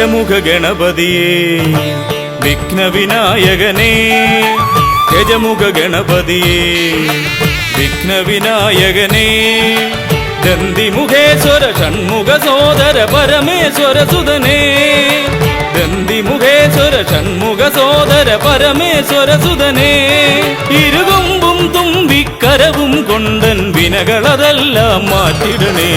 ഗജമുഖ ഗണപതിയേ വിഘ്നവിനായകനേ ഗജമുഖ ഗണപതിയേ വിഘ്നവിനായകനേ ദന്തിമുഖേശ്വര ഷൺമുഖ സോദര പരമേശ്വര സുതനേ ദന്തിമുഖേശ്വര ഷൺമുഖ സോദര പരമേശ്വര സുതനേ ഇരുകൊമ്പും തുമ്പിക്കരവും കൊണ്ടൻ വിനകളതെല്ലാം മാറ്റിടണേ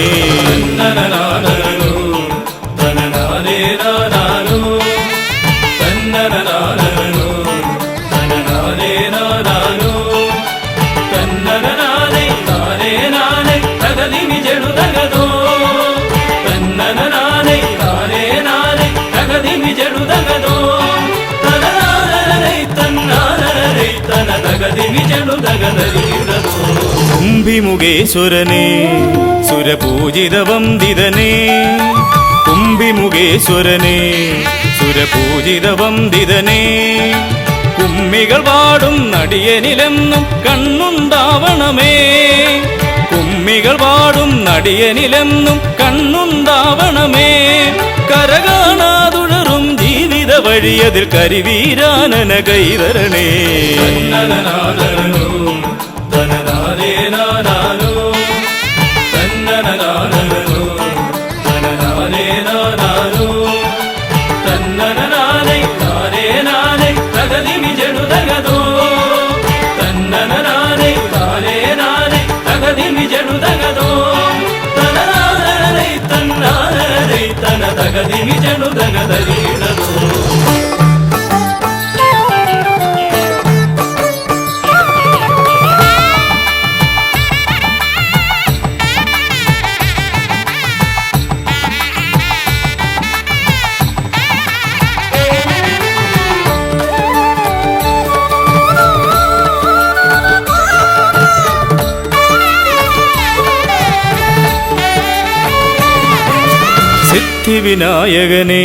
കുംഭിമുഖേശ്വരനേ സുരപൂജിതവന്ദിതനേ കുംഭിമുഖേശ്വരനേ സുരപൂജിതവന്ദിതനേ കുമ്മികൾ പാടും നടിയനിലെന്നും കണ്ണുണ്ടാവണമേ കുമ്മികൾ പാടും നടിയനിലെന്നും കണ്ണുണ്ടാവണമേ കരകാണാതുഴറും ജീവിത വഴിയതിൽ കരിവീരാനന കൈതരണേ സിദ്ധിവിനായകനേ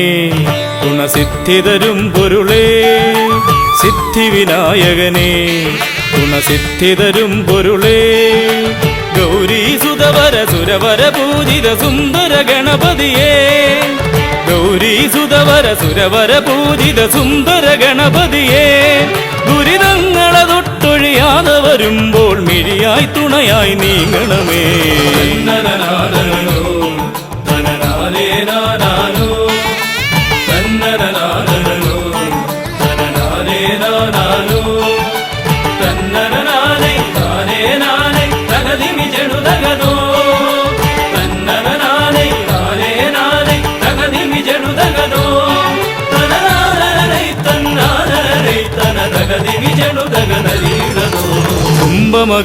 ഗുണസിദ്ധിതരും പൊരുളേ സിദ്ധിവിനായകനേ ഗുണസിദ്ധിതരും പൊരുളേ ഗൗരീസുതവര സുരവര പൂജിത സുന്ദര ഗണപതിയേ ഗൗരീസുതവര സുരവര പൂജിത സുന്ദര ഗണപതിയേ ദുരിതങ്ങളെ തൊട്ടൊഴിയാതെ വരുമ്പോൾ മിഴിയായി തുണയായി നീങ്ങണമേ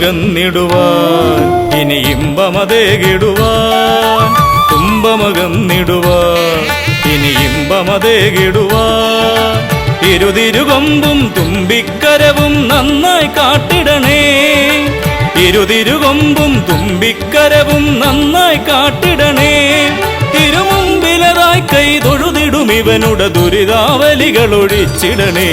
തുമ്പമകന്നിടുവാൻ ഇനി ഇമ്പമതേകിടുവാൻ തുമ്പമകന്നിടുവാൻ ഇനി ഇമ്പമതേകിടുവാൻ ഇരുതിരുകൊമ്പും തുമ്പിക്കരവും നന്നായി കാട്ടിടണേ ഇരുതിരുകൊമ്പും തുമ്പിക്കരവും നന്നായി കാട്ടിടണേ തിരുമുമ്പിലതായി കൈ തൊഴുതിടും ഇവനുടെ ദുരിതാവലികൾ ഒഴിച്ചിടണേ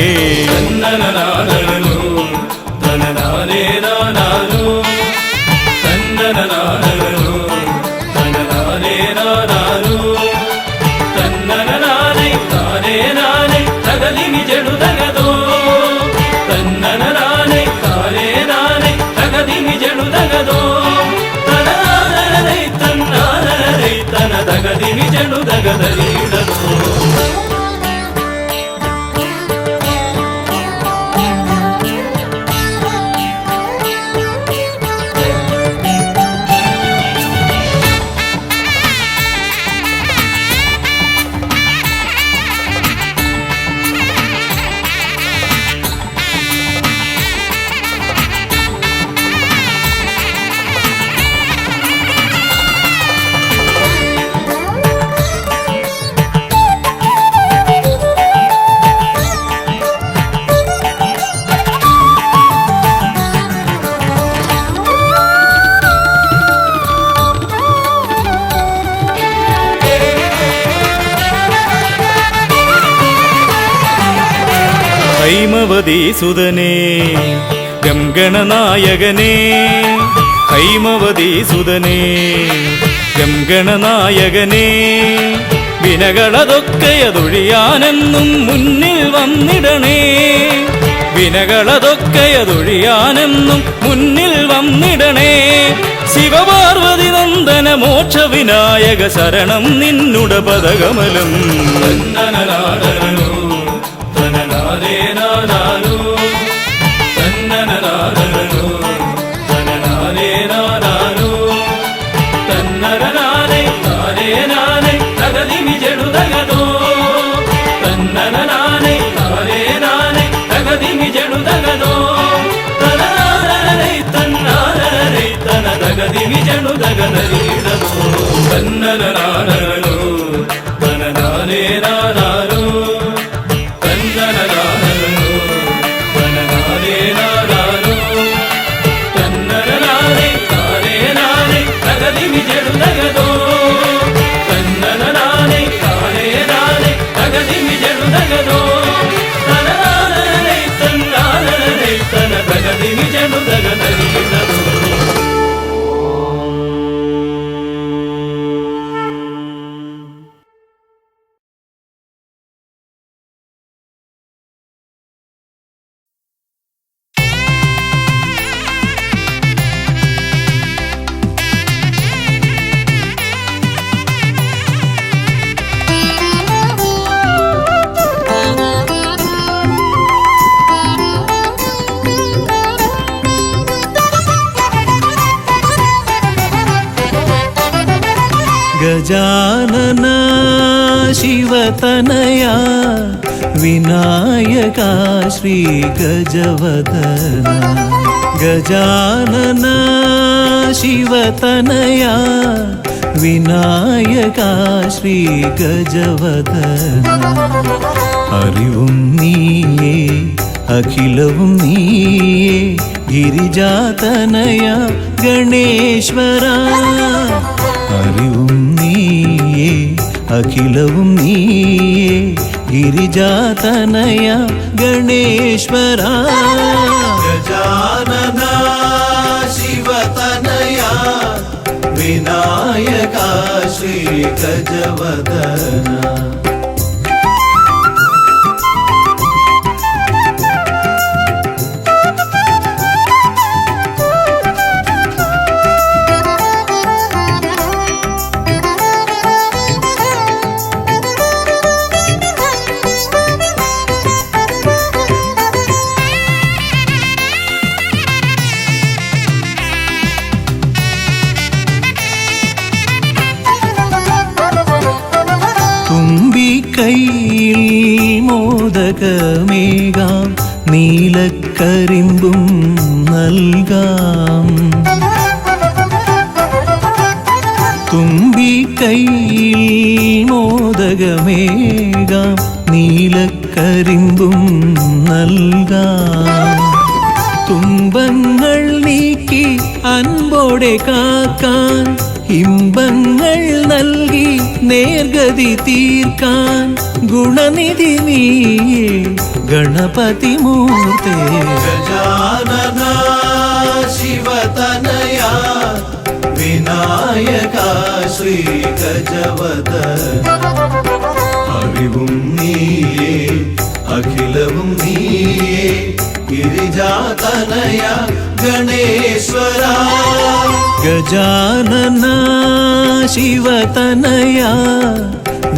ഹൈമവതി സുതനേ ഗംഗണനായകനേ ഹൈമവതി സുതനേ ഗംഗണനായകനേ വിനകളതൊക്കെയതൊഴിയാനെന്നും മുന്നിൽ വന്നിടണേ. വിനകളതൊക്കെയതൊഴിയാനെന്നും മുന്നിൽ വന്നിടണേ. ശിവപാർവതി നന്ദന മോക്ഷ വിനായക ശരണം നിന്നുട പദകമലം. തന്നനനാദനോ തനനാദേ നാദാനോ തന്നനനാദനോ തനനാദേ നാദാനോ തന്നനനാദേ നാദേ നാദേ തകതിമി ജടുതകതോ തന്നനനാദേ നാദേ നാദേ തകതിമി ജടുതകതോ തനനാദനേ തന്നാദനേ തനതകതിമി ജടുതകതരീടതോ തന്നനനാദനോ തനനാദേ നാദാനോ തന്നനനാദനോ തനനാദേ നാദാനോ തന്നനനാദേ നാദേ നാദേ തകതിമി ജടുതകതോ തന്നനനാദേ നാദേ നാദേ തകതിമി ജടുതകതോ തനനാദനേ തന്നാദനേ തനതകതിമി ജടുതകതരീടതോ. ಗಜಾನನ ಶಿವತನಯ ವಿನಾಯಕ ಶ್ರೀ ಗಜವದನ. ಗಜಾನನ ಶಿವತನಯ ವಿನಾಯಕ ಶ್ರೀ ಗಜವದನ. അറിവും നീയേ അഖിലവും നീയേ ഗിരിജാതനയ ഗണേശ്വര. അറിവും നീയേ അഖിലവും നീയേ ഗിരിജാതനയ ഗണേശ്വര. ഗജാനന ശിവതനയ വിനായക ശ്രീ ഗജവദന. തുമ്പിക്കൈയിൽ മോദകമേകാം നീലക്കരിമ്പും നൽകാം. തുമ്പിക്കൈയിൽ മോദകമേകാം നീലക്കരിമ്പും നൽകാം. തുമ്പങ്ങൾ നീക്കി അൻപോടെ കാക്കാൻ ഇമ്പങ്ങൾ നൽകി നേർഗതി തീർക്കാൻ ഗുണനിധി നീയേ ഗണപതി മൂർത്തേ. ഗജാനന ശിവതനയ വിനായക ശ്രീ ഗജവദന. അറിവും നീയേ അഖിലവും നീയേ ഗിരിജാതനയ ഗണേശ്വര. ഗജാനന ശിവതനയ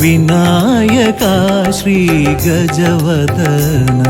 വിനായക ശ്രീ ഗജവദന.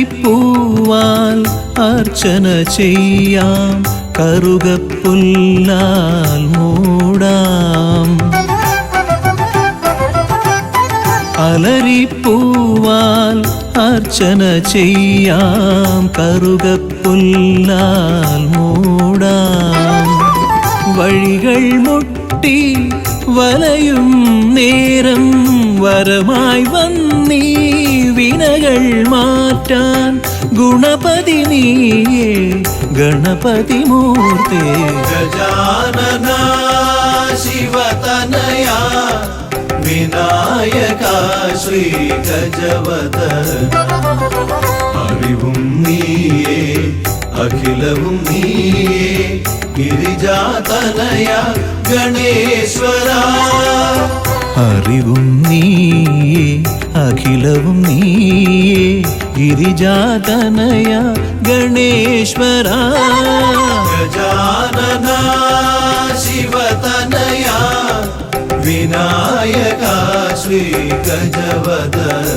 അലരിപ്പൂവാൽ അർച്ചന ചെയ്യാം കറുകപ്പുല്ലാൽ മൂടാം. അലരിപ്പൂവാൽ അർച്ചന ചെയ്യാം കറുകപ്പുല്ലാൽ മൂടാം. വഴികൾ മുട്ടി വലയും നേരം വരമായി വന്നീ വിനകൾ മാറ്റാൻ ഗുണപതി നീയേ ഗണപതി മൂർത്തേ. ഗജാനന ശിവതനയാ വിനായക ശ്രീ ഗജവദന. അറിവും നീയേ അഖിലവും നീയേ ഗിരിജാതനയ ഗണേശ്വര. അറിവും നീയേ അഖിലവും നീയേ ഗിരിജാതനയ ഗണേശ്വര. ഗജാനന ശിവതനയ വിനായക ശ്രീ ഗജവദന.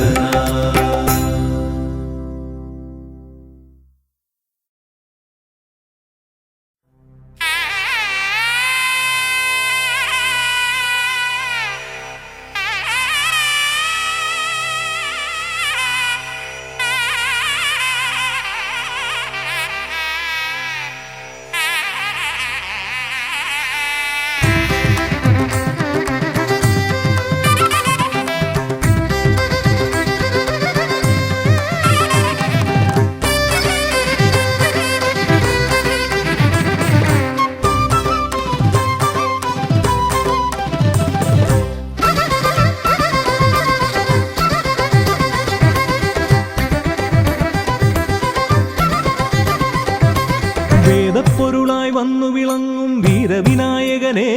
വേദപ്പൊരുളായി വന്നു വിളങ്ങും വീരവിനായകനെ,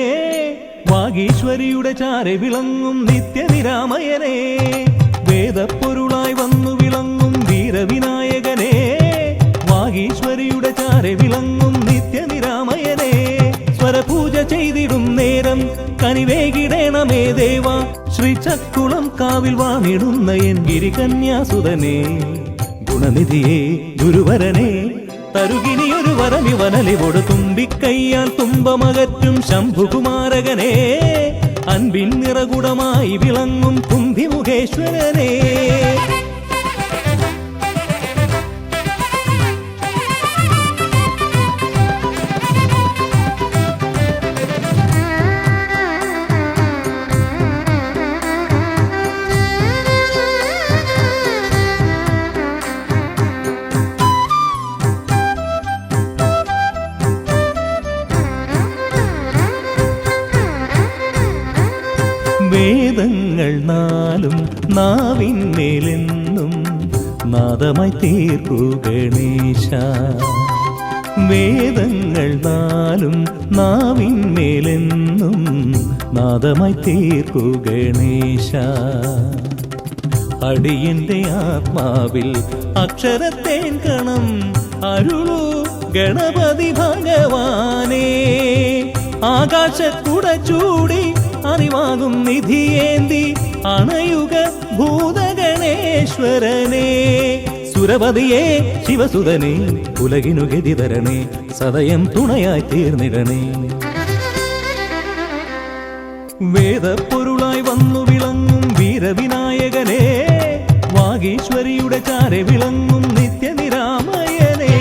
വാഗീശ്വരിയുടെ ചാരെ വിളങ്ങും നിത്യനിരാമയനെ. വേദപ്പൊരുളായി വന്നു വിളങ്ങും വീരവിനായകനെ, വാഗീശ്വരിയുടെ ചാരെ വിളങ്ങും നിത്യനിരാമയനെ. സ്വരപൂജ ചെയ്തിടും നേരം കനിവേകിടേണമേ ദേവ, ശ്രീചക്കുളം കാവിൽ വാണിടുന്ന എൻ ഗിരികന്യാസുതനെ. ഗുണനിധിയെ ഗുരുവരനെ തരുകിനിയൊരു വരമിവനലിവോട് തുമ്പിക്കയ്യാൽ തുമ്പമകറ്റും ശംഭുകുമാരകനെ. അൻപിൻ നിറകുടമായി വിളങ്ങും കുംഭിമുഖേശ്വരനെ. വേദങ്ങൾ നാലും നാവിന്മേലെന്നും നാദമായി തീർക്കൂ ഗണേശ. വേദങ്ങൾ നാലും നാവിന്മേലെന്നും നാദമായി തീർക്കൂ ഗണേശ. അടിയന്റെ ആത്മാവിൽ അക്ഷരത്തേൻ കണം അരുളൂ ഗണപതി ഭഗവാനേ. ആകാശക്കുട ചൂടി അറിവാകും നിധിയേന്തി അണയുക ഭൂതഗണേശ്വരനെ. സുരപതിയെ ശിവസുതനെ ഉലകിനു ഗതിതരണേ, സദയം തുണയായി തീർന്നിടണേ. വേദപ്പൊരുളായി വന്നു വിളങ്ങും വീരവിനായകനെ, വാഗീശ്വരിയുടെ ചാരെ വിളങ്ങും നിത്യനിരാമയനെ.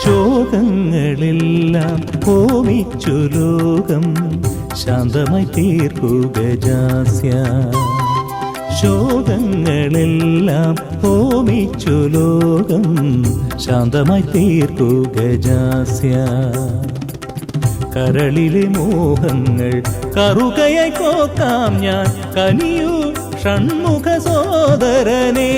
ശോകങ്ങളെല്ലാം ഹോമിച്ചു ലോകം ശാന്തമായി തീർക്കൂ ഗജാസ്യ. ശോകങ്ങളെല്ലാം ഹോമിച്ചു ലോകം ശാന്തമായി തീർക്കൂ ഗജാസ്യ. കരളിലെ മോഹങ്ങൾ കറുകയായി കോക്കാം ഞാൻ, കനിയൂ ഷൺമുഖ സോദരനെ.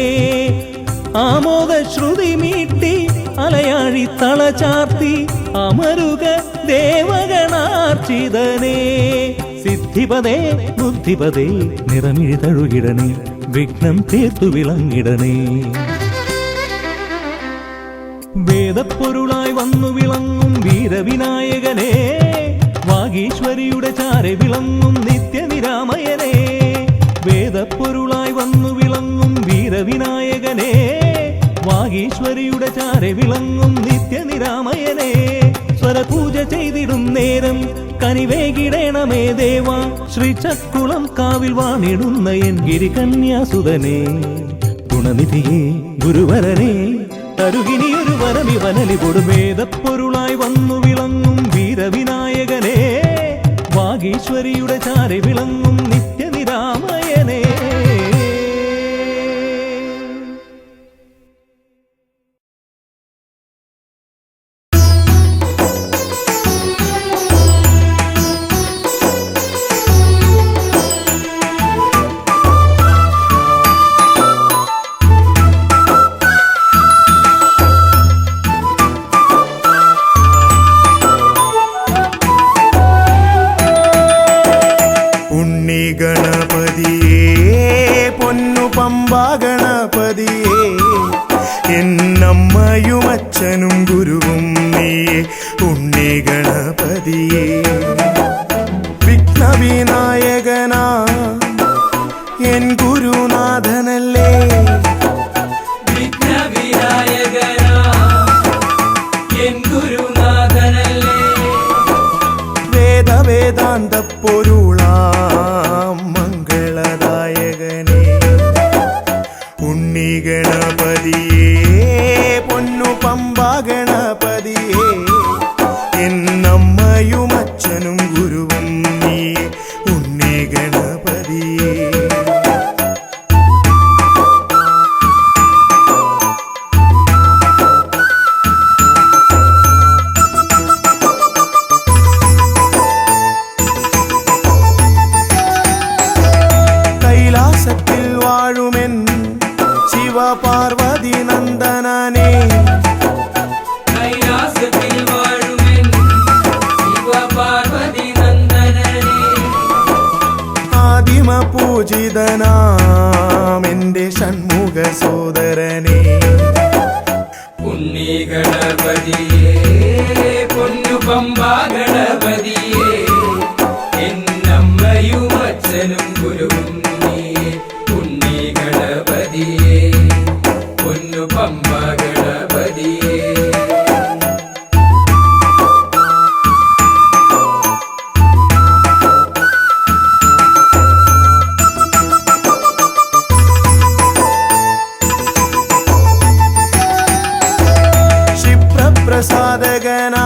ആമോദ ശ്രുതി മീട്ടി അലയാഴി തളചാർത്തി അമരുക ദേവഗണാർച്ചിതനേ. സിദ്ധിപദേ ബുദ്ധിപദേ നിറമിഴി തഴുകിടണേ, വിഘ്നം തീർത്തു വിളങ്ങിടണേ. വേദപ്പൊരുളായി വന്നു വിളങ്ങും വീരവിനായകനെ, വാഗീശ്വരിയുടെ ചാരെ വിളങ്ങും നിത്യനിരാമയനെ. വേദപ്പൊരുളായി വന്നു വിളങ്ങും വാഗീശ്വരിയുടെ ചാരെ വിളങ്ങും നിത്യനിരാമയനെ സ്വരപൂജ ചെയ്തിടും നേരം കനിവേകിടേണമേ ദേവ ശ്രീചക്കുളം കാവിൽ വാണിടുന്ന എൻ ഗിരികന്യാസുതനെ ഗുണനിധിയെ ഗുരുവരനെ തരുകിനിയൊരു വരമിവനലി കൊടുമേതപ്പൊരുളായി വന്നു വിളങ്ങും വീരവിനായകനെ വാഗീശ്വരിയുടെ ചാരെ വിളങ്ങും നിത്യനിരാമയനെ എന്നമ്മയും അച്ഛനും ഗുരുവും നീയേ ഉണ്ണി ഗണപതിയേ വിഘ്നവിനായകനാ എൻ ഗുരുനാഥനല്ലേ വിഘ്നവിനായകനാ എൻ ഗുരുനാഥനല്ലേ വേദാന്ത പൊരുളാം മംഗളദായകനേ ഉണ്ണി ഗണപതിയേ പൊന്നു പമ്പ ഗണപതിയേ എന്നമ്മയും അച്ഛനും ഗുരുവും നീയേ ഉണ്ണി ഗണപതിയേ കൈലാസത്തിൽ വാഴുമെൻ പാർവതി നന്ദനനേ കൈലാസത്തിൽ വാഴുമെൻ ശിവ പാർവതി നന്ദനനേ ആദിമ പൂജിതനാം എന്റെ ഷൺമുഖ സോദരനേ ഉണ്ണി ഗണപതിയേ പൊന്നു പമ്പ ഗണപതിയേ എന്നമ്മയും അച്ഛനും ഗുരുവും നീയേ ഉണ്ണി ഗണപതിയേ പൊന്നു പമ്പ ഗണപതിയേ ക്ഷിപ്രപ്രസാദകനാ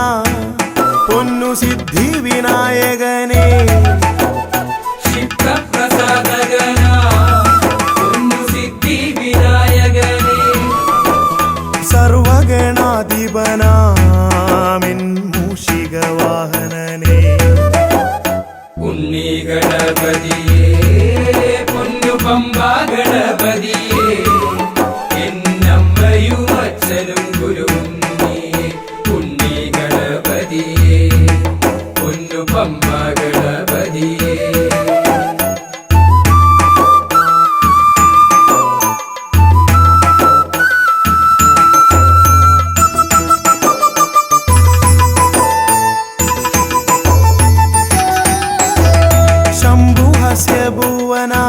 പൊന്നു സിദ്ധി വിനായകനേ ക്ഷിപ്രപ്രസാദകനാ പൊന്നു സിദ്ധി വിനായകനേ സർവഗണാധിപനാമിൻ മൂഷിക വാഹനനേ ഉണ്ണി ഗണപതിയേ പൊന്നു പമ്പ ഗണപതിയേ എന്നമ്മയും അച്ഛനും ഗുരുവും നീയേ ഉണ്ണി ഗണപതിയേ പൊന്നു പമ്പ ഗണപതിയേ ശംഭുഹസ്യ ഭുവനാ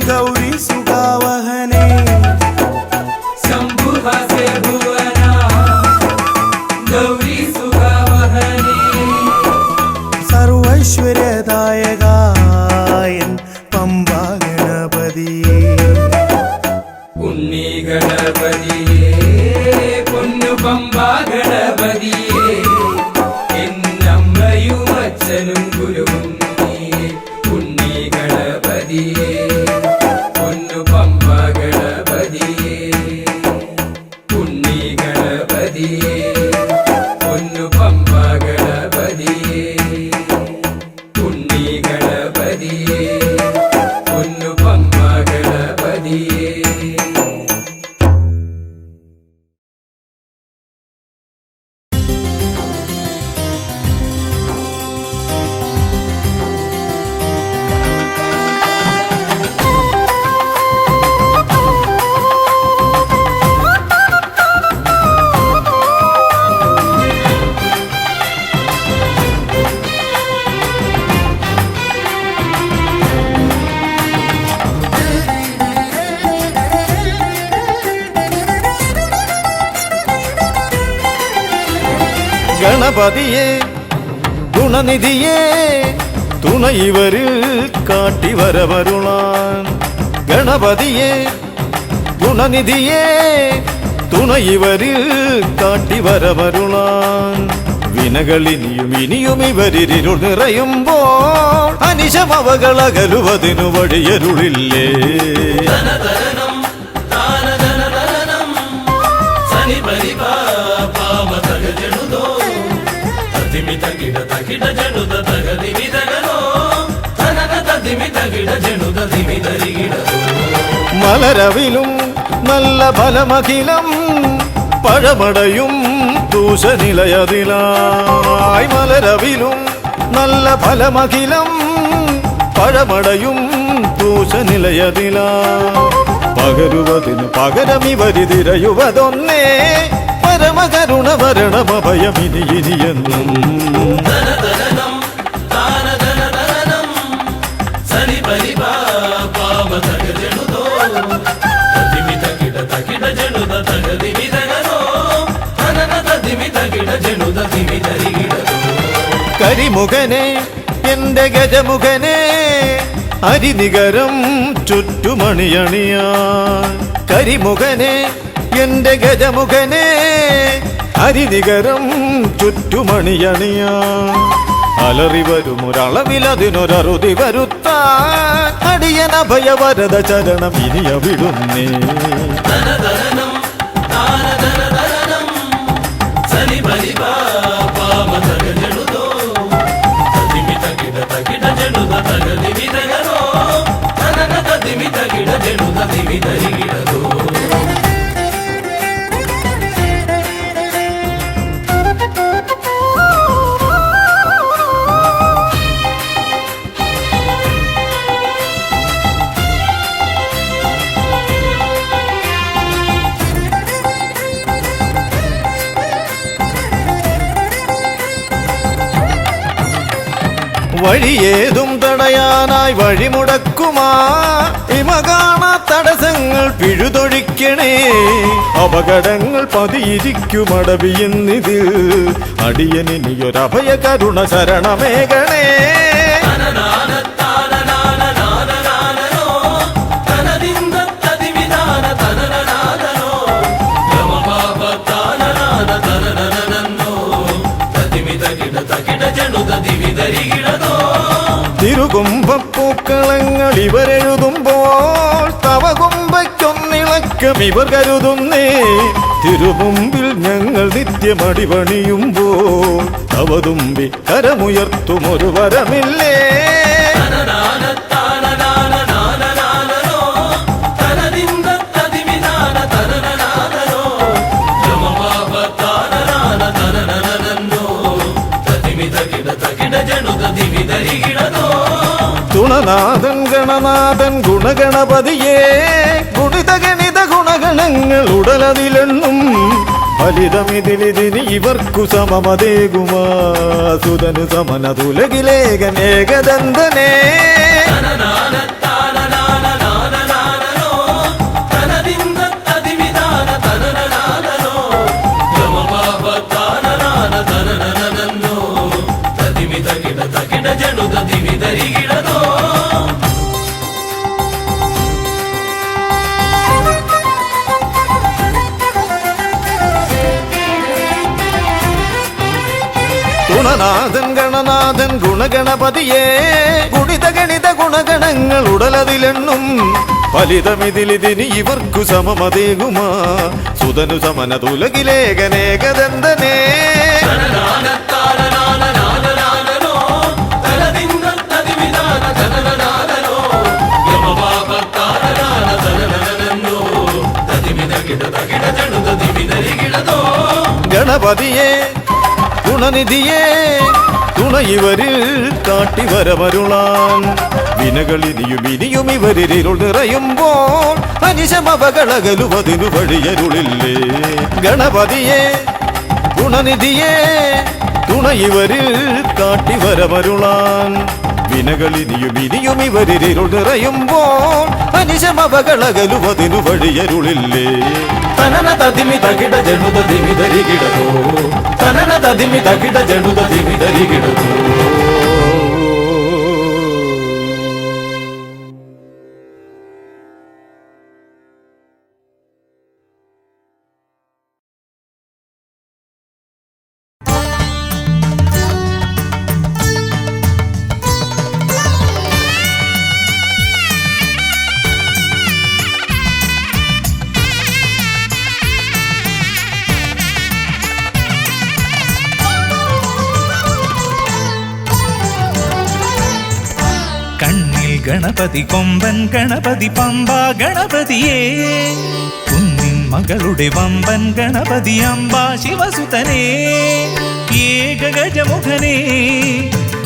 ഗൗരി സുഖാവഹനേ ശംഭുഹസ്യ ഭുവനാ ഗൗരി സുഖാവഹനേ സർവൈശ്വര്യദായകായൻ പമ്പ ഗണപതിയേ ഉണ്ണി ഗണപതിയേ പൊന്നു പമ്പ ഗണപതിയേ എന്നമ്മയും അച്ഛനും ഗുരുവും നീയേ ഉണ്ണി ഗണപതിയേ പൊന്നു പമ്പ ഗണപതിയേ ഉണ്ണി ഗണപതിയേ പൊന്നു പമ്പ ഗണപതിയേ ഉണ്ണി ഗണപതിയേ പൊന്നു പമ്പ ഗണപതിയേ ഗണപതിയെ ഗുണനിധിയെ തുണ ഇവരിൽ കാട്ടി വരവരുളാൻ ഗണപതിയെ ഗുണനിധിയെ തുണ ഇവരിൽ കാട്ടി വരവരുളാൻ വിനകളിനിയും ഇനിയും ഇവരിരുൾ നിറയുമ്പോൾ അനിശമവകളകലുവതിനു വഴിയരുളില്ലേ മലരവിലും നല്ല ഫലമഖിലം പഴമടയും ദൂഷനിലയതിലായി മലരവിലും നല്ല ഫലമഖിലം പഴമടയും ദൂഷനിലയതിലാ പകരുവതിന് പകരമിവരിതിരയുവതൊന്നേ പരമകരുണ വരണമഭയമിനി ഇനിയെന്നും കരിമുഖനെ എന്റെ ഗജമുഖനെ അരിനികരം ചുറ്റുമണിയണിയാൻ കരിമുഖനെ എന്റെ ഗജമുഖനെ അരിനികരം ചുറ്റുമണിയണിയാൻ അലറി വരും ഒരളവിലതിനൊരറുതി വരുത്താൻ അടിയനഭയവരത ചരണം ഇനിയ വിടുന്നേ വഴിയേതും തടയാനായി വഴിമുടക്കുമാ ഇമകാണ തടസ്സങ്ങൾ പിഴുതൊഴിക്കണേ അപകടങ്ങൾ പതിയിരിക്കുമടവിയെന്നിതിൽ അടിയനിയൊരഭയ കരുണ ശരണമേകണേ തിരുകുംഭപ്പൂക്കളങ്ങൾ ഇവരെഴുതുമ്പോൾ തവകുംഭയ്ക്കൊന്നിളക്കം ഇവർ കരുതുന്നേ തിരുമുമ്പിൽ ഞങ്ങൾ നിത്യമടിപണിയുമ്പോൾ തവതുമ്പി കരമുയർത്തുമൊരു വരമില്ലേ തുണനാഥൻ ഗണനാഥൻ ഗുണഗണപതിയേ ഗുണിത ഗണിത ഗുണഗണങ്ങൾ ഉടലതിലെണ്ണും ഫലിതമിതിലിതിന് ഇവർക്കു സമമതേകുമാ സുതനു സമനതുലകിലേകനേകദന്തനേ ഗുണനാഥൻ ഗണനാഥൻ ഗുണഗണപതിയേ ഗുണിത ഗണിത ഗുണഗണങ്ങൾ ഉടലതിലെണ്ണും ഫലിതമിതിലിതിന് ഇവർക്കു സമമതേകുമാ സുതനു സമനതുലകിലേകനേകദന്തനേ ഗണപതിയെ ഗുണനിധിയെ തുണ ഇവരിൽ കാട്ടി വരവരുളാൻ വിനകളിനിയും ഇനിയും ഇവരിരുൾ നിറയുമ്പോൾ അനിശമവകളകലുവതിനു വഴിയരുളില്ലേ ഗണപതിയെ ഗുണനിധിയെ തുണ ഇവരിൽ കാട്ടി വരവരുളാൻ വിനകളിനിയും ഇനിയും ഇവരിരുൾ നിറയുമ്പോൾ അനിശമവകളകലുവതിനു വഴിയരുളില്ലേ തനന തതിമി തകിട ജനുത ദിമിതരികിടതോ തനന തതിമി തകിട ജടുത ദിമി തരികിടതു. കണ്ണിൽ ഗണപതി കൊമ്പൻ ഗണപതി പമ്പ ഗണപതിയേ, കുന്നിൻ മകളുടെ വമ്പൻ ഗണപതി അമ്പ ശിവസുതനേ, ഏകഗജമുഖനേ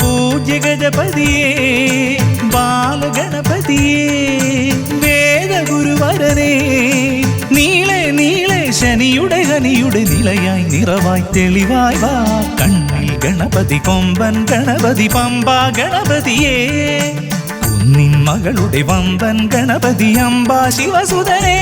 പൂജ്യ ഗജപതിയേ, ബാലഗണപതിയേ വേദഗുരുവരനേ, നീളെ നീളെ ശനിയുടെ ഹനിയുടെ നിലയായി നിറവായി തെളിവായി വാ. കണ്ണിൽ ഗണപതി കൊമ്പൻ ഗണപതി പമ്പ ഗണപതിയേ, കുന്നിൻ മകളുടെ വമ്പൻ ഗണപതി അമ്പ ശിവസുതനേ.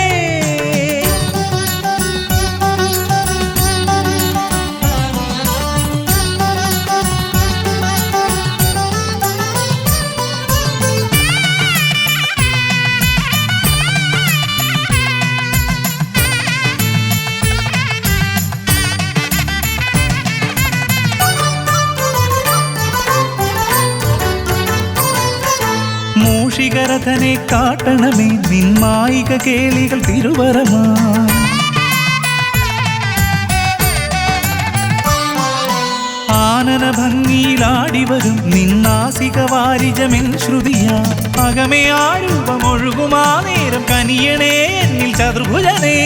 മൂഷികരഥനെ കാട്ടണമേ നിന്മായിക കേളികൾ തിരുവരമാ. ആനന ഭംഗിയിലാടിവരും നിന്നാസിക വാരിജമെൻ ശ്രുതിയാ. അകമേ ആരൂപമൊഴുകുമാ നേരം കനിയണേ എന്നിൽ ചതുർഭുജനേ.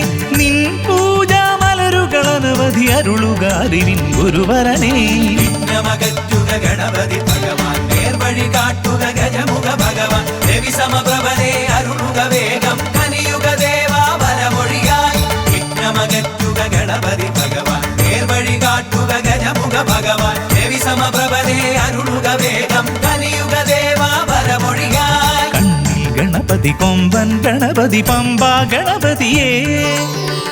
നിൻ പൂജാ മലരുകളനവധി അരുളുകാരിൻ ഗുരുവരനേ. വിഘ്നമകറ്റുക ഗണപതി ഭഗവാൻ, നേർവഴി കാട്ടുക ഗജമുഖ ഭഗവാൻ, രവി സമപ്രഭനെ അരുളുക വേഗം കനിയുക ദേവാ വരമൊഴിയായി. വിഘ്നമകറ്റുക ഗണപതി ഭഗവാൻ, നേർവഴി കാട്ടുക ഗജമുഖ ഭഗവാൻ, രവി സമപ്രഭനെ അരുളുക വേഗം കനിയുക ദേവാ വരമൊഴിയായി. കണ്ണിൽ ഗണപതി കൊമ്പൻ ഗണപതി പമ്പ ഗണപതിയേ,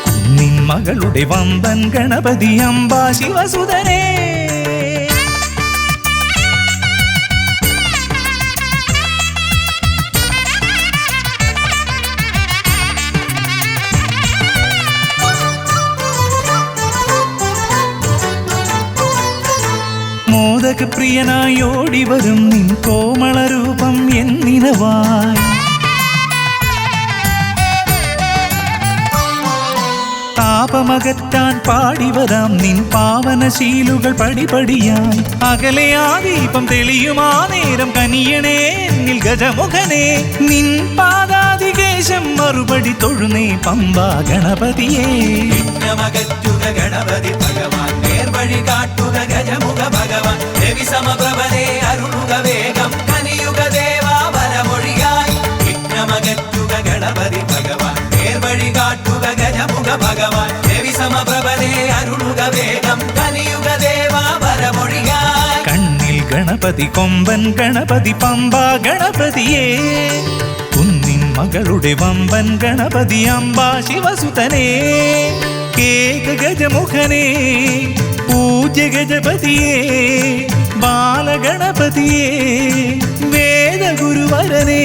കുന്നിൻ മകളുടെ വമ്പൻ ഗണപതി അമ്പ ശിവസുതനേ. മോദക പ്രിയനായി ഓടിവരും നിൻ കോമളരൂപം എന്നിനവായി. താപമകറ്റാൻ പാടിവരാം നിൻ പാവനശീലുകൾ പടിപടിയായി. അകലെ ആ ദീപം തെളിയുമാ നേരം കനിയണേ എന്നിൽ ഗജമുഖനേ. നിൻ പാദാതികേശം മറുപടി തൊഴുന്നേ പമ്പ ഗണപതിയേ. വിഘ്നമകറ്റുക ഗണപതി ഭഗവാൻ, നേർവഴി കാട്ടുക ഗജമുഖ ഭഗവാൻ, രവി സമപ്രഭനെ അരുളുക വേഗം കനിയുക ദേവാ വരമൊഴിയായി. വിഘ്നമകറ്റുക ഗണപതി ഭഗവാൻ, നേർവഴി കാട്ടുക ഗജമുഖ ഭഗവാൻ, രവി സമപ്രഭനെ അരുളുക വേഗം കനിയുക ദേവാ വരമൊഴിയായി. കണ്ണിൽ ഗണപതി കൊമ്പൻ ഗണപതി പമ്പ ഗണപതിയേ, കുന്നിൻ മകളുടെ വമ്പൻ ഗണപതി അമ്പ ശിവസുതനേ. ഏകഗജമുഖനേ പൂജ്യ ഗജപതിയേ, ബാലഗണപതിയേ വേദഗുരുവരനേ,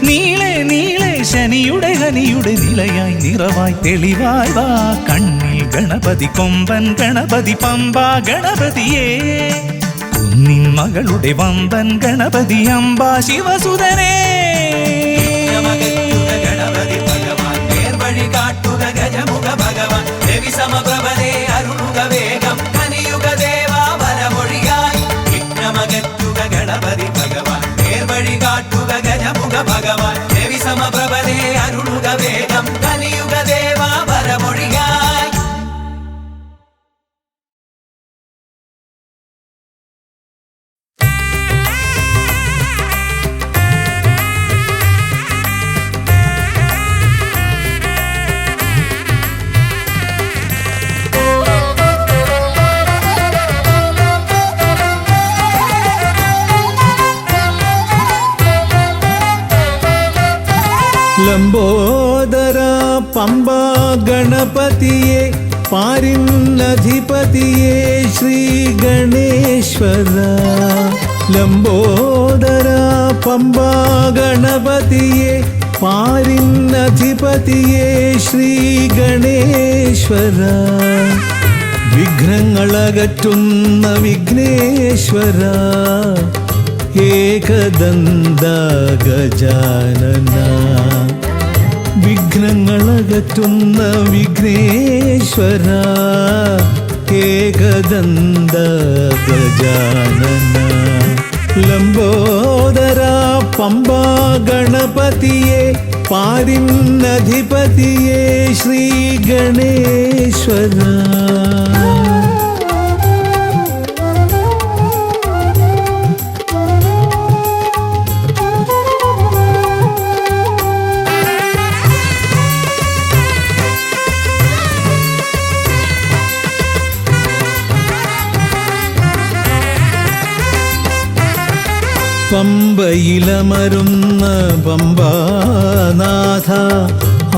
നീളെ നീളെ ശനിയുടെ ഹനിയുടെ നിലയായി നിറവായി തെളിവായി വാ. കണ്ണിൽ ഗണപതി കൊമ്പൻ ഗണപതി പമ്പ ഗണപതിയേ, കുന്നിൻ മകളുടെ വമ്പൻ ഗണപതി അമ്പ ശിവസുതനേ. വിഘ്നമകറ്റുക ഗണപതി ഭഗവാൻ, നേർവഴി കാട്ടുക ഗജമുഖ ഭഗവാൻ, രവി സമപ്രഭനെ അരുളുക വേഗം കനിയുക ദേവാ വരമൊഴിയായി. വിഘ്നമകറ്റുക ഗണപതി ഭഗവാൻ, നേർവഴി കാട്ടുക ഗജമുഖ ഭഗവാൻ, രവി സമപ്രഭനെ അരുളുക വേഗം കനിയുക ദേവാ വരമൊഴിയായി. ലംബോദര പമ്പ ഗണപതിയെ, പാരിന്നധിപതിയേ ശ്രീ ഗണേശ്വര ലംബോദര പമ്പാ ഗണപതിയേ പാരിന്നധിപതിയേ ശ്രീ ഗണേശ്വര വിഘ്നങ്ങളകറ്റുന്ന വിഘ്നേശ്വര ഏകദന്ത ഗജാനന വിഘ്നങ്ങളകറ്റുന്ന വിഘ്നേശ്വര ഏകദന്ത ഗജാനന ലംബോദര പമ്പാ ഗണപതിയേ പാരിന്നധിപതിയേ ശ്രീ ഗണേശ്വര പമ്പയിലമരുന്ന പമ്പാനാഥ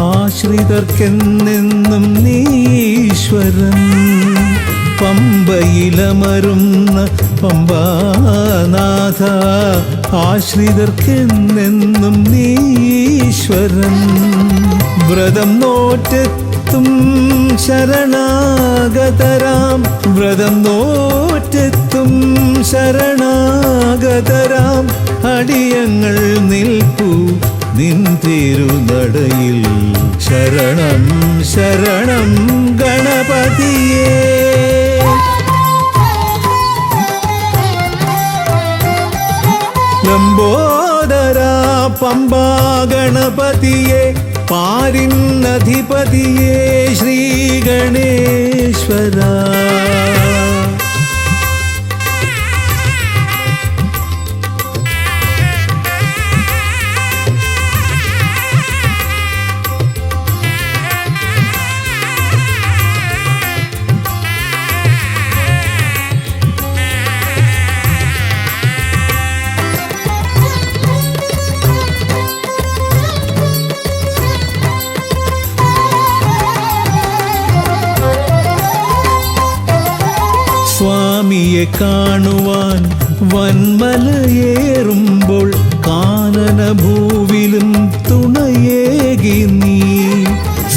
ആശ്രിതർക്കെന്നെന്നും നീശ്വരൻ പമ്പയിലമരുന്ന പമ്പാനാഥ ആശ്രിതർക്കെന്നെന്നും നീശ്വരൻ വ്രതം നോറ്റെത്തും ശരണാഗതരാം വ്രതം നോറ്റെത്തും ശരണാഗതരാം അടിയങ്ങൾ നിൽപ്പൂ നിൻ തിരുനടയിൽ ശരണം ശരണം ഗണപതിയേ ലംബോദര പമ്പാ ഗണപതിയേ പാരിന്നധിപതിയേ ശ്രീ ഗണേശ്വര സ്വാമിയെ കാണുവാൻ വന്മലയേറുമ്പോൾ കാനനഭൂവിലും തുണയേകി നീ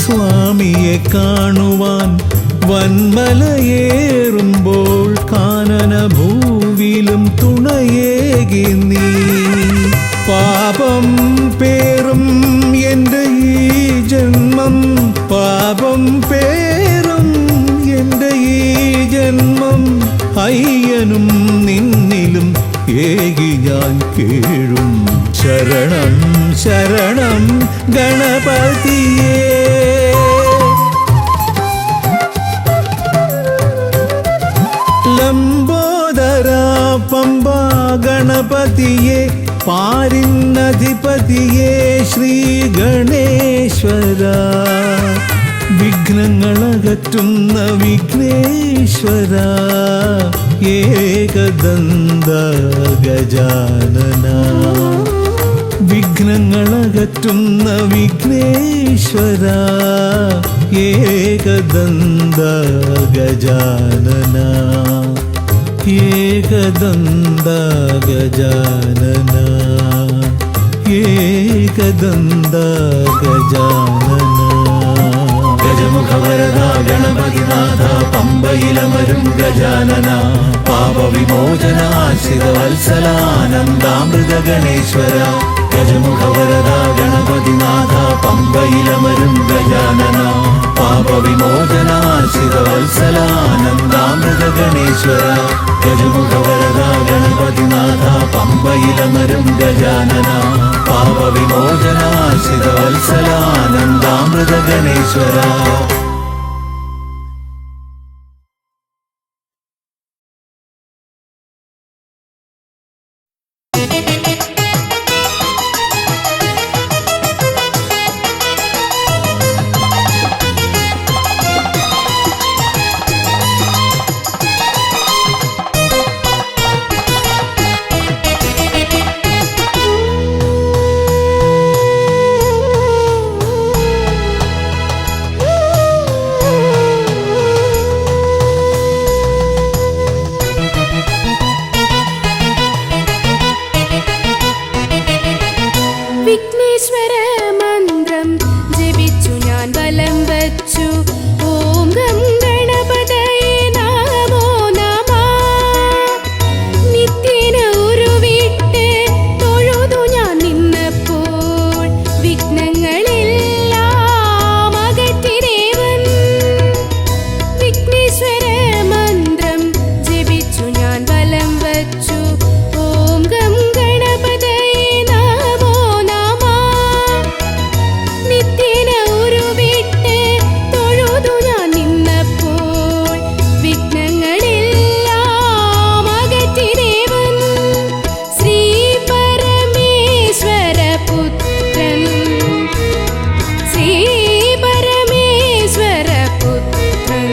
സ്വാമിയെ കാണുവാൻ വന്മലയേറുമ്പോൾ കാനനഭൂവിലും തുണയേകി നീ പാപം പേറും എൻ്റെ ഈ ജന്മം പാപം പേറും എൻ്റെ ഈ ജന്മം അയ്യനും നിന്നിലും ഏകി ഞാൻ കേഴും ശരണം ശരണം ഗണപതിയേ ലംബോദര പമ്പാ ഗണപതിയേ പാരിന്നധിപതിയേ ശ്രീ ഗണേശ്വര വിഘ്നങ്ങളകറ്റുന്ന വിഘ്നേശ്വര ഏകദന്ത ഗജാനന വിഘ്നങ്ങളകറ്റുന്ന വിഘ്നേശ്വര ഏകദന്ത ഗജാനന ഏകദന്ത ഗജാനന ഏകദന്ത ഗജാനന ഗജമുഖവരദ ഗണപതിനാഥ പമ്പയിലമരും ഗജാനന പാപവിമോചനാശ്രിതവത്സലാനന്ദാമൃത ഗണേശ്വര ഗജമുഖവരദ ഗണപതിനാഥ പമ്പയിലമരും ഗജാനന പാപവിമോചനാശ്രിതവത്സലാനന്ദാമൃത ഗണേശ്വര ഗജമുഖവരദ ഗണപതിനാഥ പമ്പയിലമരും ഗജാനന പാപവിമോചനാശ്രിതവത്സലാനന്ദാമൃത ഗണേശ്വര വിഘ്നേശ്വര മന്ത്രം ജപിച്ചു ഞാൻ വലം വച്ചു. ഓം ഗം ഗണപതയേ നമോ നമഃ. നിത്യേന ഉരുവിട്ട് തൊഴുതു ഞാൻ നിന്നപ്പോൾ വിഘ്നങ്ങളെല്ലാം അകറ്റി ദേവൻ. വിഘ്നേശ്വര മന്ത്രം ജപിച്ചു ഞാൻ വലം വച്ചു. ഓം ഗം ഗണപതയേ നമോ നമഃ. നിത്യേന ഉരുവിട്ട് തൊഴുതു ഞാൻ നിന്നപ്പോൾ വിഘ്നങ്ങളെല്ലാം അകറ്റി ദേവൻ. ശ്രീ പരമേശ്വര പുത്രൻ, ശ്രീ പരമേശ്വര പുത്രൻ.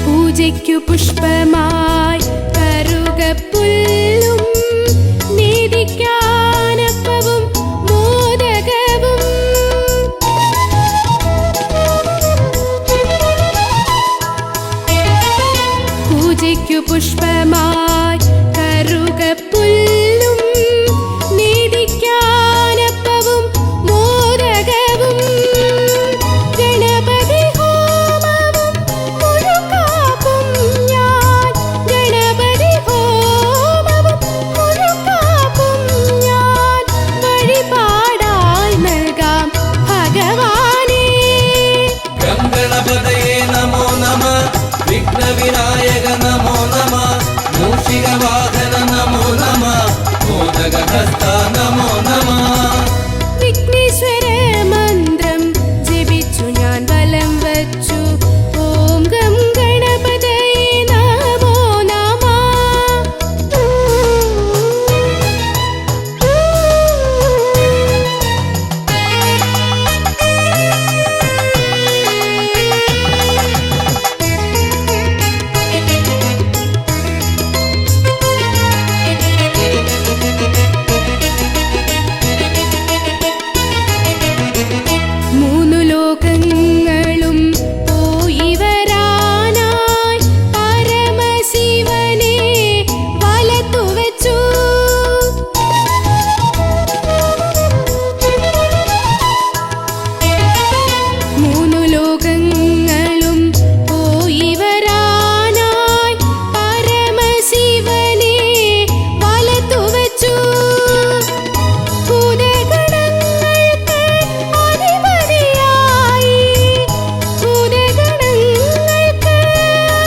പൂജയ്ക്കു പുഷ്പമായി കറുകപ്പുല്ലും നീതിക്കാനപ്പവും മോദകവും. പൂജയ്ക്കു പുഷ്പമായി കറുകപ്പുല്ലും നീതിക്കാനപ്പവും മോദകവും. ഗണപതി ഹോമവും മുഴുക്കാപ്പും ഞാൻ, ഗണപതി ഹോമവും മുഴുക്കാപ്പും ഞാൻ വഴിപാടായി നൽകാം ഭഗവാനേ. ഗം ഗണപതയേ നമോ നമഃ. വിഘ്നവിനായക നമോ നമഃ. മൂഷികവാഹന നമോ നമഃ. മോദകഹസ്ത നമോ നമഃ. വിഘ്നേശ്വര മന്ത്രം ജപിച്ചു ഞാൻ വലം വച്ചു. ഓം ഗം ഗണപതയേ നമോ നമഃ. മൂന്നു ലോകങ്ങളും പോയി വരാനായി പരമശിവനെ വലത്തു വച്ചു. മൂന്നു ലോകങ്ങളും പോയി വരാനായി പരമശിവനെ വലത്തു വച്ചു. ഭൂതഗണങ്ങൾക്ക് അധിപതിയായി, ഭൂതഗണങ്ങൾക്ക്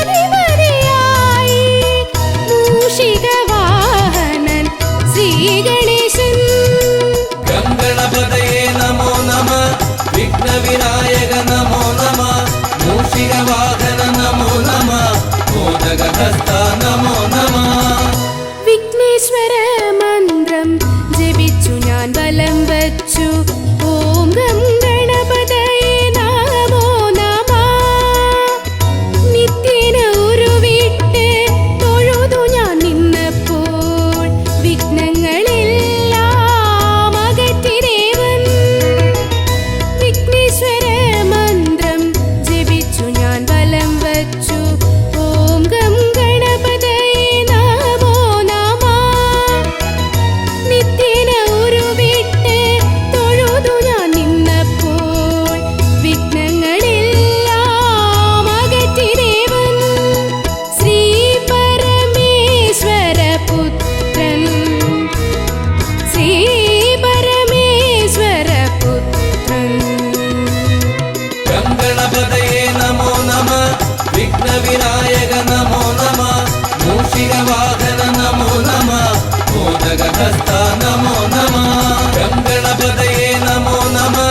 അധിപതിയായി മൂഷികവാഹനൻ ശ്രീഗണേശൻ. ഗം ഗണപതയേ നമോ നമഃ. വിഘ്നവിനായക നമോ നമഃ. മൂഷികവാഹന നമോ നമഃ. മോദകഹസ്ത നമോ നമഃ. വിഘ്നേശ്വര മന്ത്രം ജപിച്ചു ഞാൻ വലം വച്ചു. ഓം ഗം ഗണപതയേ നമോ നമഃ. നിത്യേന ഉരുവിട്ട് തൊഴുതു ഞാൻ നിന്നപ്പോൾ വിഘ്നങ്ങളെല്ലാം അകറ്റി ദേവൻ. വിഘ്നേശ്വര മന്ത്രം ജപിച്ചു ഞാൻ വലം വച്ചു. ഓം ഗം ഗണപതയേ നമോ നമഃ. നിത്യേന ഉരുവിട്ട് തൊഴുതു ഞാൻ നിന്നപ്പോൾ വിഘ്നങ്ങളെല്ലാം അകറ്റി ദേവൻ. ശ്രീ പരമേശ്വര പുത്രൻ, ശ്രീ പരമേശ്വര പുത്രൻ. ഗം ഗണപതയേ നമോ നമഃ. വിഘ്നവിനായക നമോ നമഃ. മൂഷികവാഹന നമോ നമഃ. മോദകഹസ്ത നമോ നമഃ. ഗം ഗണപതയേ നമോ നമഃ.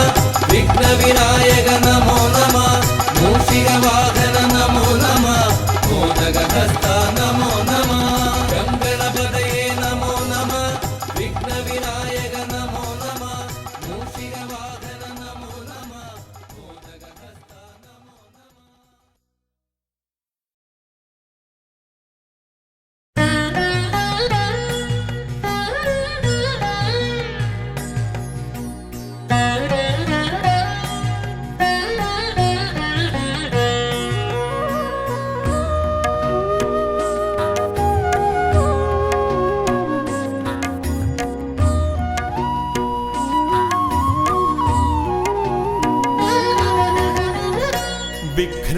വിഘ്നവിനായക നമോ നമഃ. മൂഷികവാഹന നമോ നമഃ. മോദകഹസ്ത നമോ നമഃ. ഗം ഗണപതയേ നമോ നമഃ. വിഘ്നവിനായക നമോ നമഃ. മൂഷികവാഹന നമോ നമഃ. മോദകഹസ്ത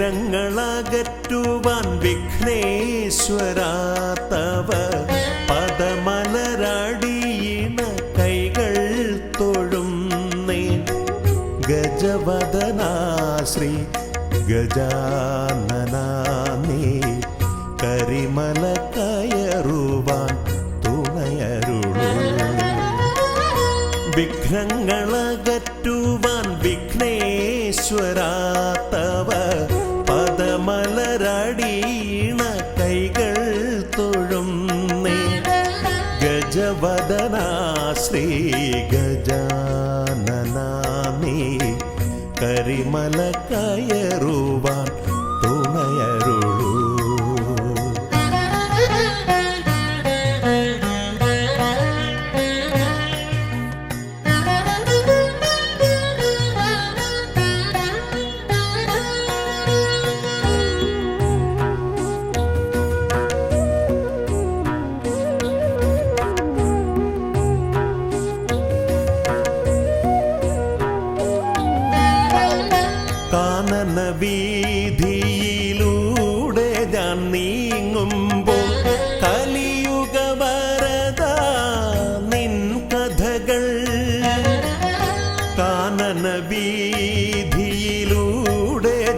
വിഘ്നങ്ങളകറ്റുവാൻ വിഘ്നേശ്വര തവ പദമലരടിയിണ കൈകൾ തൊഴുന്നേ ഗജവദനാ ശ്രീ ഗജാനനാ നീ കരിമല കയറുവാൻ തുണയരുളൂ വിഘ്നങ്ങളകറ്റുവാൻ വിഘ്നേശ്വര തവ പദമലരടിയിണ കൈകൾ തൊഴുന്നേ ഗജവദനാ ശ്രീ ഗജാനനാ നീ കരിമല കയറുവാൻ തുണയരുളൂ കാനന വീതിയിലൂടെ ഞാൻ നീങ്ങുമ്പോൾ കലിയുഗ വരദ നിൻ കഥകൾ കാനന വീതിയിലൂടെ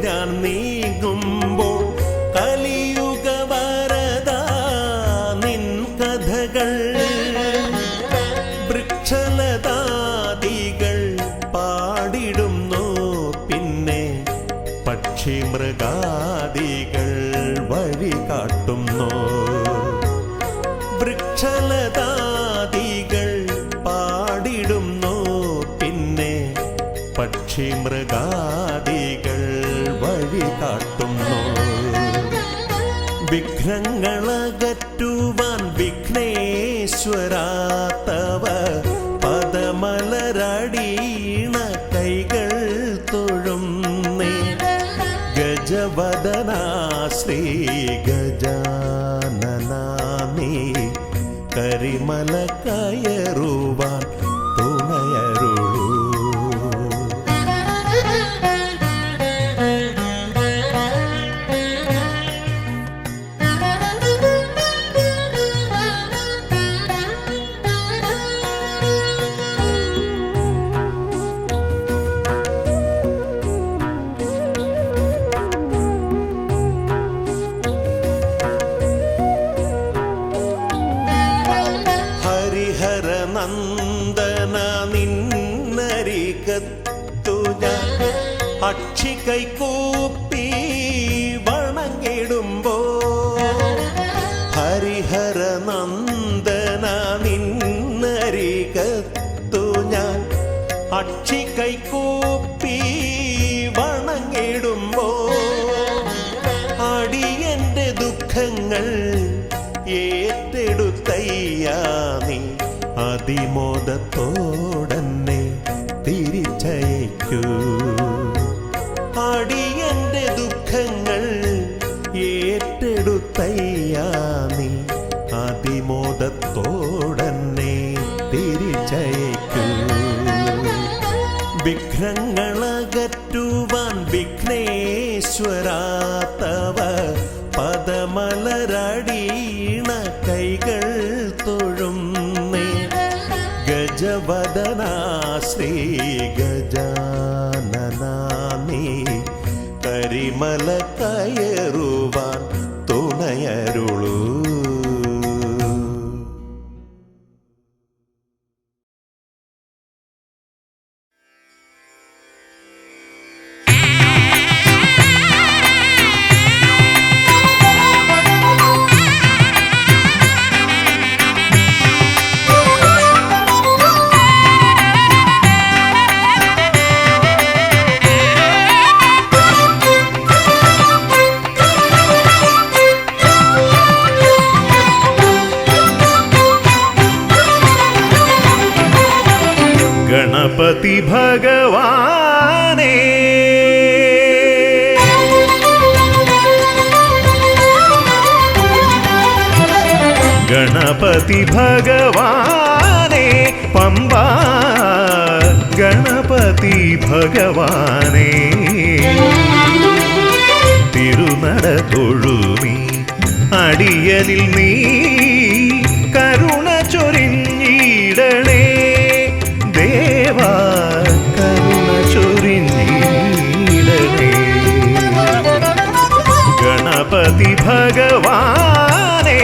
ഞാൻ നീങ്ങുമ്പോൾ കലിയുഗ വരദ നിൻ കഥകൾ വൃക്ഷലതാദികൾ പാടിടുന്നു പക്ഷിമൃഗാദികൾ വഴി കാട്ടുന്നു വൃക്ഷലതാദികൾ പാടിടുന്നു പിന്നെ പക്ഷിമൃഗാദികൾ വഴി കാട്ടുന്നു വിഘ്നങ്ങളകറ്റുവാൻ വിഘ്നേശ്വര തവ പദമലരടിയിണ കൈകൾ തൊഴുന്നേ ഗജവദനാ ശ്രീ ഗജാനനാ നീ കരിമല കയറുവാൻ തുണയരുളൂ നന്ദന നിന്നരികത്തു ഞാൻ അക്ഷി കൈകൂപ്പി വണങ്ങിടുമ്പോ ഹരിഹര നന്ദന നിന്നരികത്തു ഞാൻ അക്ഷി കൈകൂപ്പി വണങ്ങിടുമ്പോ അടിയന്റെ ദുഃഖങ്ങൾ ഏറ്റെടുത്തയ്യാ നീ അതിമോദത്തോടന്നെ തിരിച്ചയക്കൂ അടിയന്റെ ദുഃഖങ്ങൾ ഏറ്റെടുത്തയ്യാ നീ അതിമോദത്തോടന്നെ തിരിച്ചയക്കൂ വിഘ്നങ്ങളകറ്റുവാൻ വിഘ്നേശ്വര തവ പദമലരടിയിണ കൈകൾ തൊഴുന്നേ ഗജവദനാ ശ്രീ ഗജാനനാ നീ കരിമല കയറുവാൻ തുണയരുളൂ ഗണപതി ഭഗവാനേ ഗണപതി ഭഗവാനേ പമ്പാ ഗണപതി ഭഗവാനേ തിരുനട തൊഴുമീ അടിയനിൽ നീ കരുണ ചൊരിഞ്ഞിടണേ ദേവാ കരുണ ചൊരിഞ്ഞിടണേ ഗണപതി ഭഗവാനേ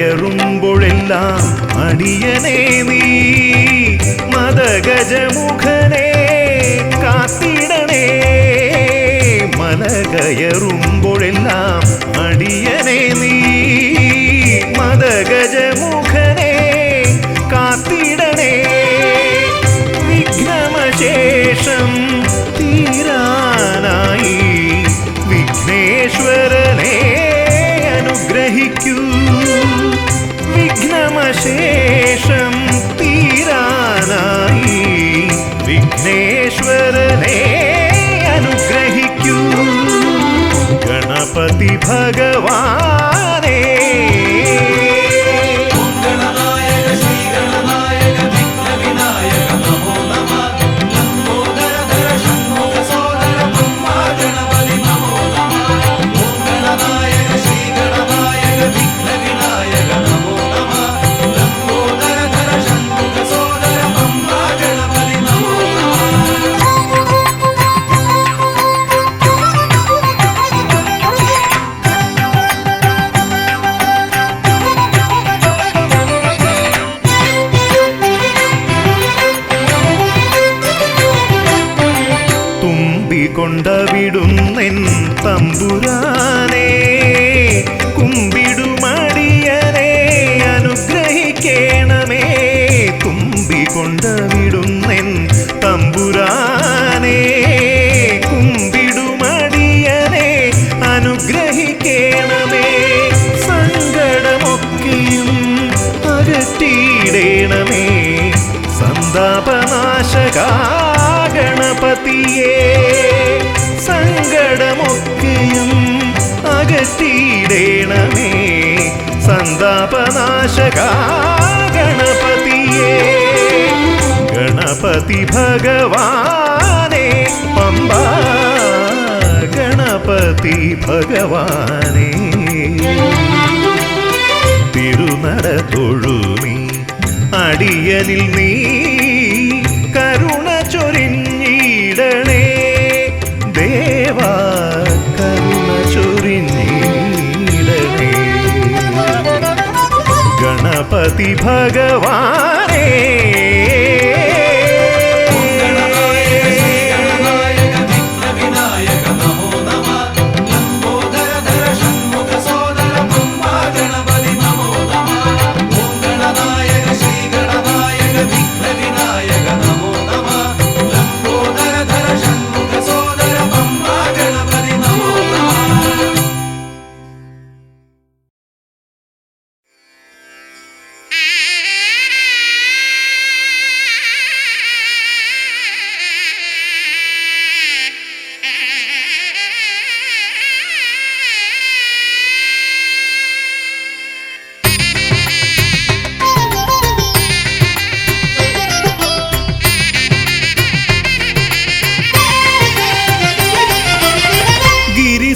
കയറുമ്പോഴെല്ലാം അടിയനേ നീ മദഗജമുഖനെ കാത്തിടണേ മല കയറുമ്പോഴെല്ലാം അടിയനേ നീ മദഗജമുഖനെ കാത്തിടണേ വിഘ്നമശേഷം തീരാനായി വിഘ്നേശ്വരനെ അനുഗ്രഹിക്കൂ വിഘ്നമശേഷം തീരാനായി വിഘ്നേശ്വരനെ അനുഗ്രഹിക്കൂ ഗണപതി ഭഗവാനേ കൊണ്ടവിടുന്നെൻ തമ്പുരാനെ കുമ്പിടുമടിയനെ അനുഗ്രഹിക്കണമേ കുമ്പികൊണ്ടവിടുന്നെൻ തമ്പുരാനെ കുമ്പിടുമടിയനെ അനുഗ്രഹിക്കണമേ സങ്കടമൊക്കെയും അകറ്റിയിടണമേ സന്താപനാശകാ ഗണപതിയേ സങ്കടമൊക്കെയും അകറ്റിയിടണമേ സന്താപനാശകാ ഗണപതിയേ ഗണപതി ഭഗവാനേ പമ്പാ ഗണപതി ഭഗവാനേ തിരുനട തൊഴുമീ അടിയനിൽ നീ കരുണ ചൊരിഞ്ഞിടണേ ദേവാ കരുണ ചൊരിഞ്ഞിടണേ ഗണപതി ഭഗവാനേ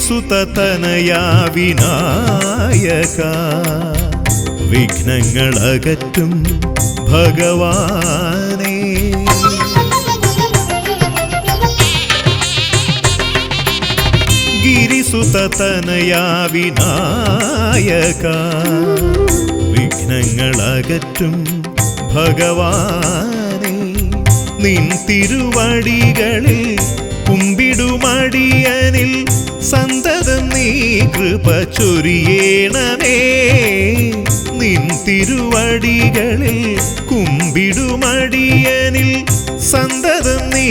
സുതതനയാ വിനായക വിഘ്നങ്ങളകറ്റും ഭഗവാനേ ഗിരിസുതതനയാ വിനായക വിഘ്നങ്ങളകറ്റും ഭഗവാനേ നിൻ തിരുവടികളിൽ കുമ്പിടുമടിയനിൽ സന്തതം നീ കൃപ ചൊരിയേണമേ നിൻ തിരുവടികളിൽ കുമ്പിടുമടിയനിൽ സന്തതം നീ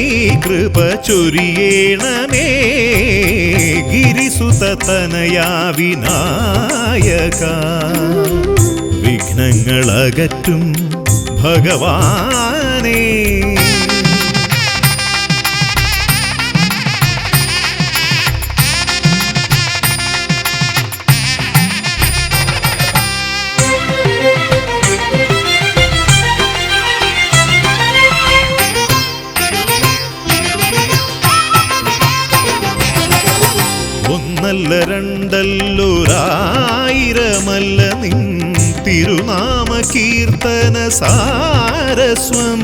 കൃപ ചൊരിയേണമേ ഗിരിസുത തനയാ വിനായക വിഘ്നങ്ങളകറ്റും ഭഗവാനേ ഒന്നല്ല രണ്ടല്ലൊരായിരമല്ല നിൻ തിരുനാമ കീർത്തന സാരസ്വം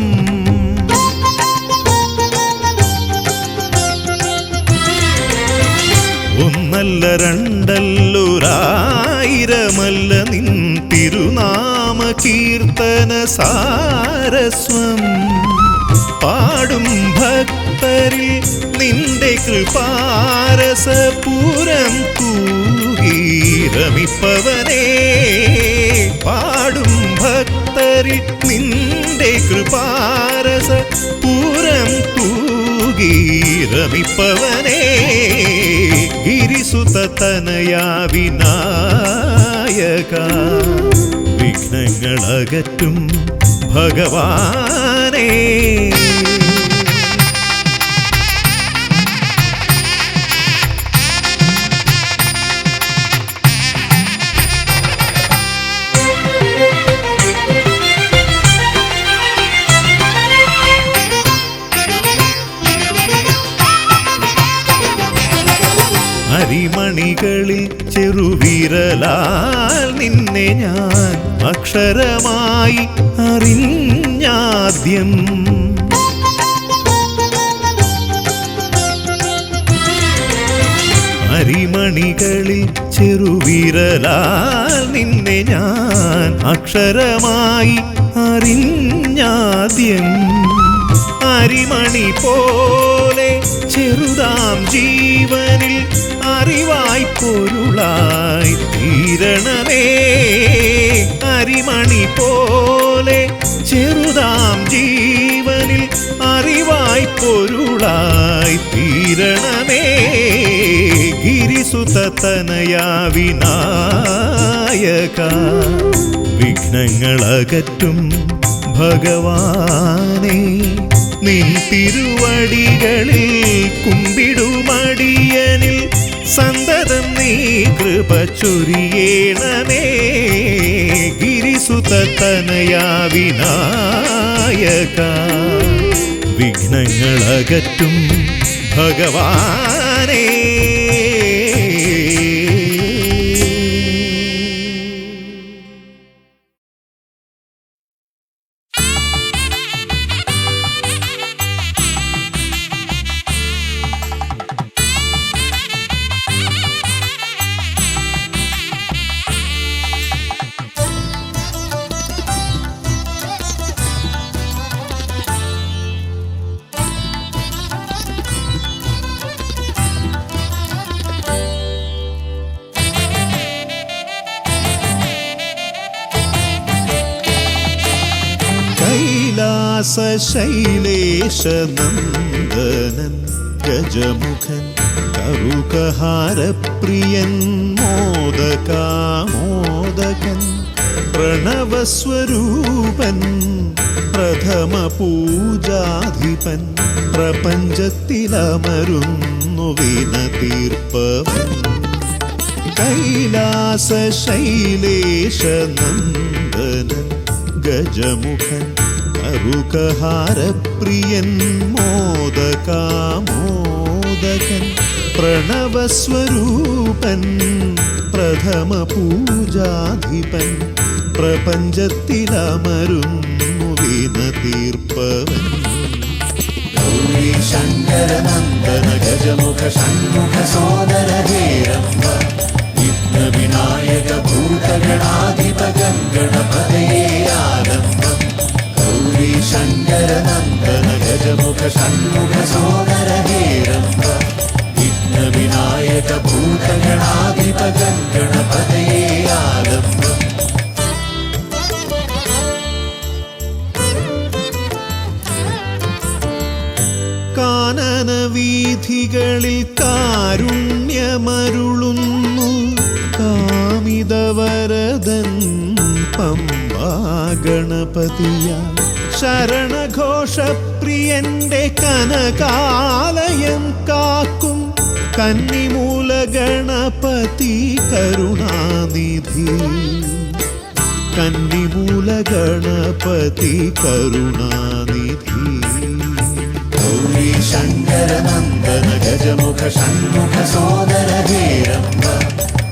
ഒന്നല്ല രണ്ടല്ലൊരായിരമല്ല നിൻ തിരുനാമ കീർത്തന സാരസ്വം പാടും ഭക്തരിൽ നിന്റെ കൃപാരസപൂരം തൂകീരമിപ്പവനേ പാടും ഭക്തരിൽ നിന്റെ കൃപാരസപൂരം തൂകീരമിപ്പവനേ ഗിരിസുത തനയാ വിനായക വിഘ്നങ്ങളകറ്റും ഭഗവാനേ അരിമണികളിൽ ചെറുവിരലാൽ നിന്നെ ഞാൻ അക്ഷരമായി അറിഞ്ഞാദ്യം അരിമണികളിൽ ചെറുവിരലാൽ നിന്നെ ഞാൻ അക്ഷരമായി അറിഞ്ഞാദ്യം അരിമണി പോലെ ചെറുതാം ജീവനിൽ അറിവായി പൊരുളായി തീരണമേ അരിമണി പോലെ ചെറുതാം ജീവനിൽ അറിവായി പൊരുളായി തീരണമേ ഗിരിസുത തനയാ വിനായക വിഘ്നങ്ങളകറ്റും ഭഗവാനേ നിൻ തിരുവടികളിൽ കുമ്പിടുമടിയനിൽ സന്തതം നീ കൃപ ചൊരിയേണമേ ഗിരിസുത തനയാ വിനായക വിഘ്നങ്ങളകറ്റും ഭഗവാനേ ശൈലേശനന്ദനൻ ഗജമുഖൻ കറുകഹാരപ്രിയൻ മോദകാമോദകൻ പ്രണവസ്വരൂപൻ പ്രഥമ പൂജാധിപൻ പ്രപഞ്ചത്തിലമരുന്നു വിനതീർപ്പവൻ കൈലാസ ശൈലേശനന്ദനൻ ഗജമുഖൻ കറുകഹാരപ്രിയൻ മോദകാമോദകൻ പ്രണവസ്വരൂപൻ പ്രഥമ പൂജാധിപൻ പ്രപഞ്ചത്തിലമരുന്നു വിനതീർപ്പവൻ ഗൗരീ ശങ്കരനന്ദന ഗജമുഖ ഷൺമുഖ സോദര ഹേരംബ വിഘ്ന വിനായക ഭൂതഗണാധിപ ഗണപതയേ ആലംബം ഗൗരീ ശങ്കരനന്ദന ഗജമുഖ ഷൺമുഖ സോദര ഹേരംബ വിഘ്ന വിനായക ഭൂതഗണാധിപ ഗണപതയേ ആലംബം ഭക്തികളിൽ കാരുണ്യമരുളുന്നു കാമിതവരദൻ പമ്പാ ഗണപതിയ ശരണഘോഷപ്രിയന്റെ കനകാലയം കാക്കും കന്നിമൂല ഗണപതി കരുണാനിധി കന്നിമൂല ഗണപതി കരുണാനിധി ഗൗരി ശങ്കര നന്ദന ഗജമുഖ ഷൺമുഖ സോദര ഹേരംബ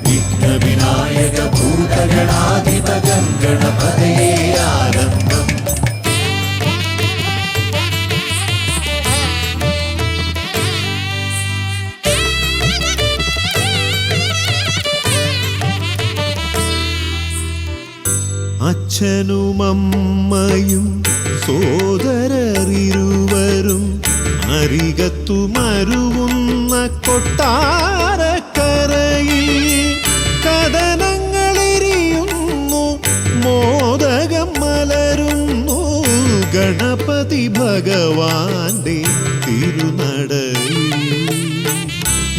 വിഘ്ന വിനായക ഭൂതഗണാധിപ ഗണപതയേ ആരംഭം അച്ഛനുമമ്മയും സോദരരിരുവരും അരികത്തു മരുവുന്ന കൊട്ടാരക്കരയിൽ കഥനങ്ങളെരിയുന്നു മോദകം മലരുന്നു ഗണപതി ഭഗവാന്റെ തിരുനടയിൽ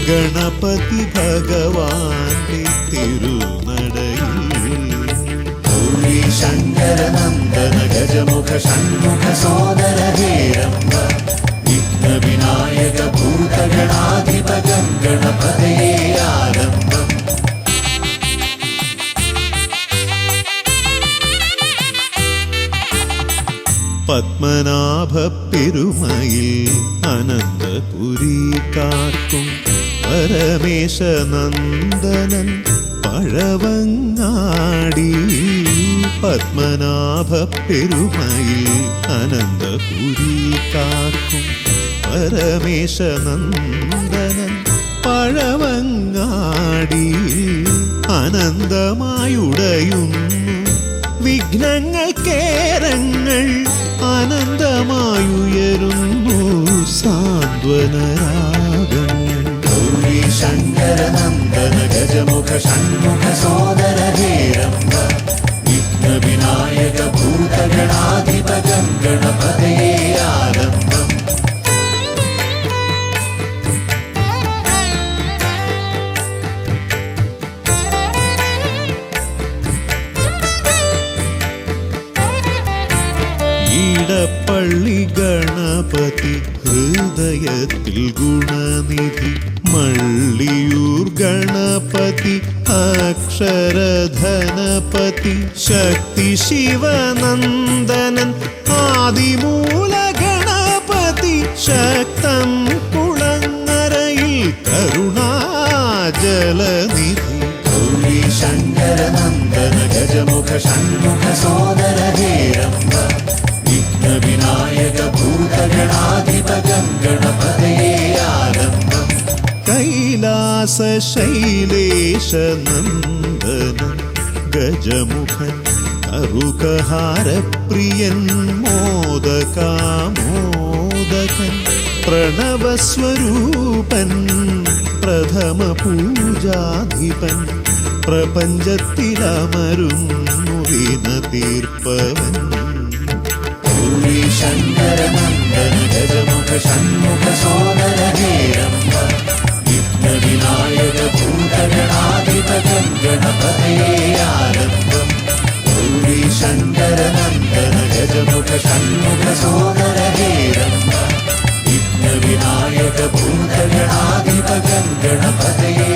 ഗണപതി ഭഗവാന്റെ തിരുനടയിൽ ഗൗരി ശങ്കര നന്ദന ഗജമുഖ ഷൺമുഖ സോദര ഹേരംബ വിഘ്ന വിനായക ഭൂതഗണാധിപ ഗണപതയേ ആരംഭം പത്മനാഭ പെരുമയിൽ അനന്തപുരി കാക്കും പരമേശ നന്ദനൻ പഴവങ്ങാടി പത്മനാഭ പെരുമയിൽ അനന്തപുരി കാക്കും പരമേശ നന്ദനൻ പഴവങ്ങാടി അനന്തമായുടയുന്നു വിഘ്നങ്ങൾ കേരങ്ങൾ അനന്തമായുയരുന്നു സാന്ത്വനരാഗങ്ങൾ ഗൗരി ശങ്കര നന്ദന ഗജമുഖ ഷൺമുഖ സോദര ഹേരംബ വിഘ്ന വിനായക ഭൂതഗണാധിപ ഗണപതയേ ആരംഭം പള്ളി ഗണപതി ഹൃദയത്തിൽ ഗുണനിധി മള്ളിയൂർ ഗണപതി അക്ഷരധനപതി ശക്തി ശിവനന്ദനൻ ആദിമൂല ഗണപതി ശക്തം കുളങ്ങരയിൽ കരുണാജലനിധി ഗൗരി ശങ്കര നന്ദന ഗജമുഖ ഷൺമുഖ സോദര ഹേരംബ വിഘ്ന വിനായക ഭൂതഗണാധിപ ഗണപതയേ ആരംഭം കൈലാസ ശൈലേശ നന്ദനൻ ഗജമുഖൻ കറുകഹാരപ്രിയൻ മോദകാമോദകൻ പ്രണവസ്വരൂപൻ പ്രഥമ പൂജാധിപൻ പ്രപഞ്ചത്തിലമരുന്നു വിന തീർപ്പവൻ ഗൗരി ശങ്കര നന്ദന ഗജമുഖ ഷൺമുഖ സോദര ഹേരംബ വിഘ്ന വിനായക ഭൂതഗണാധിപ ഗണപതയേ ആരംഭം ഗൗരി ശങ്കര നന്ദന ഗജമുഖ ഷൺമുഖ സോദര ഹേരംബ വിഘ്ന വിനായക ഭൂതഗണാധിപ ഗണപതയേ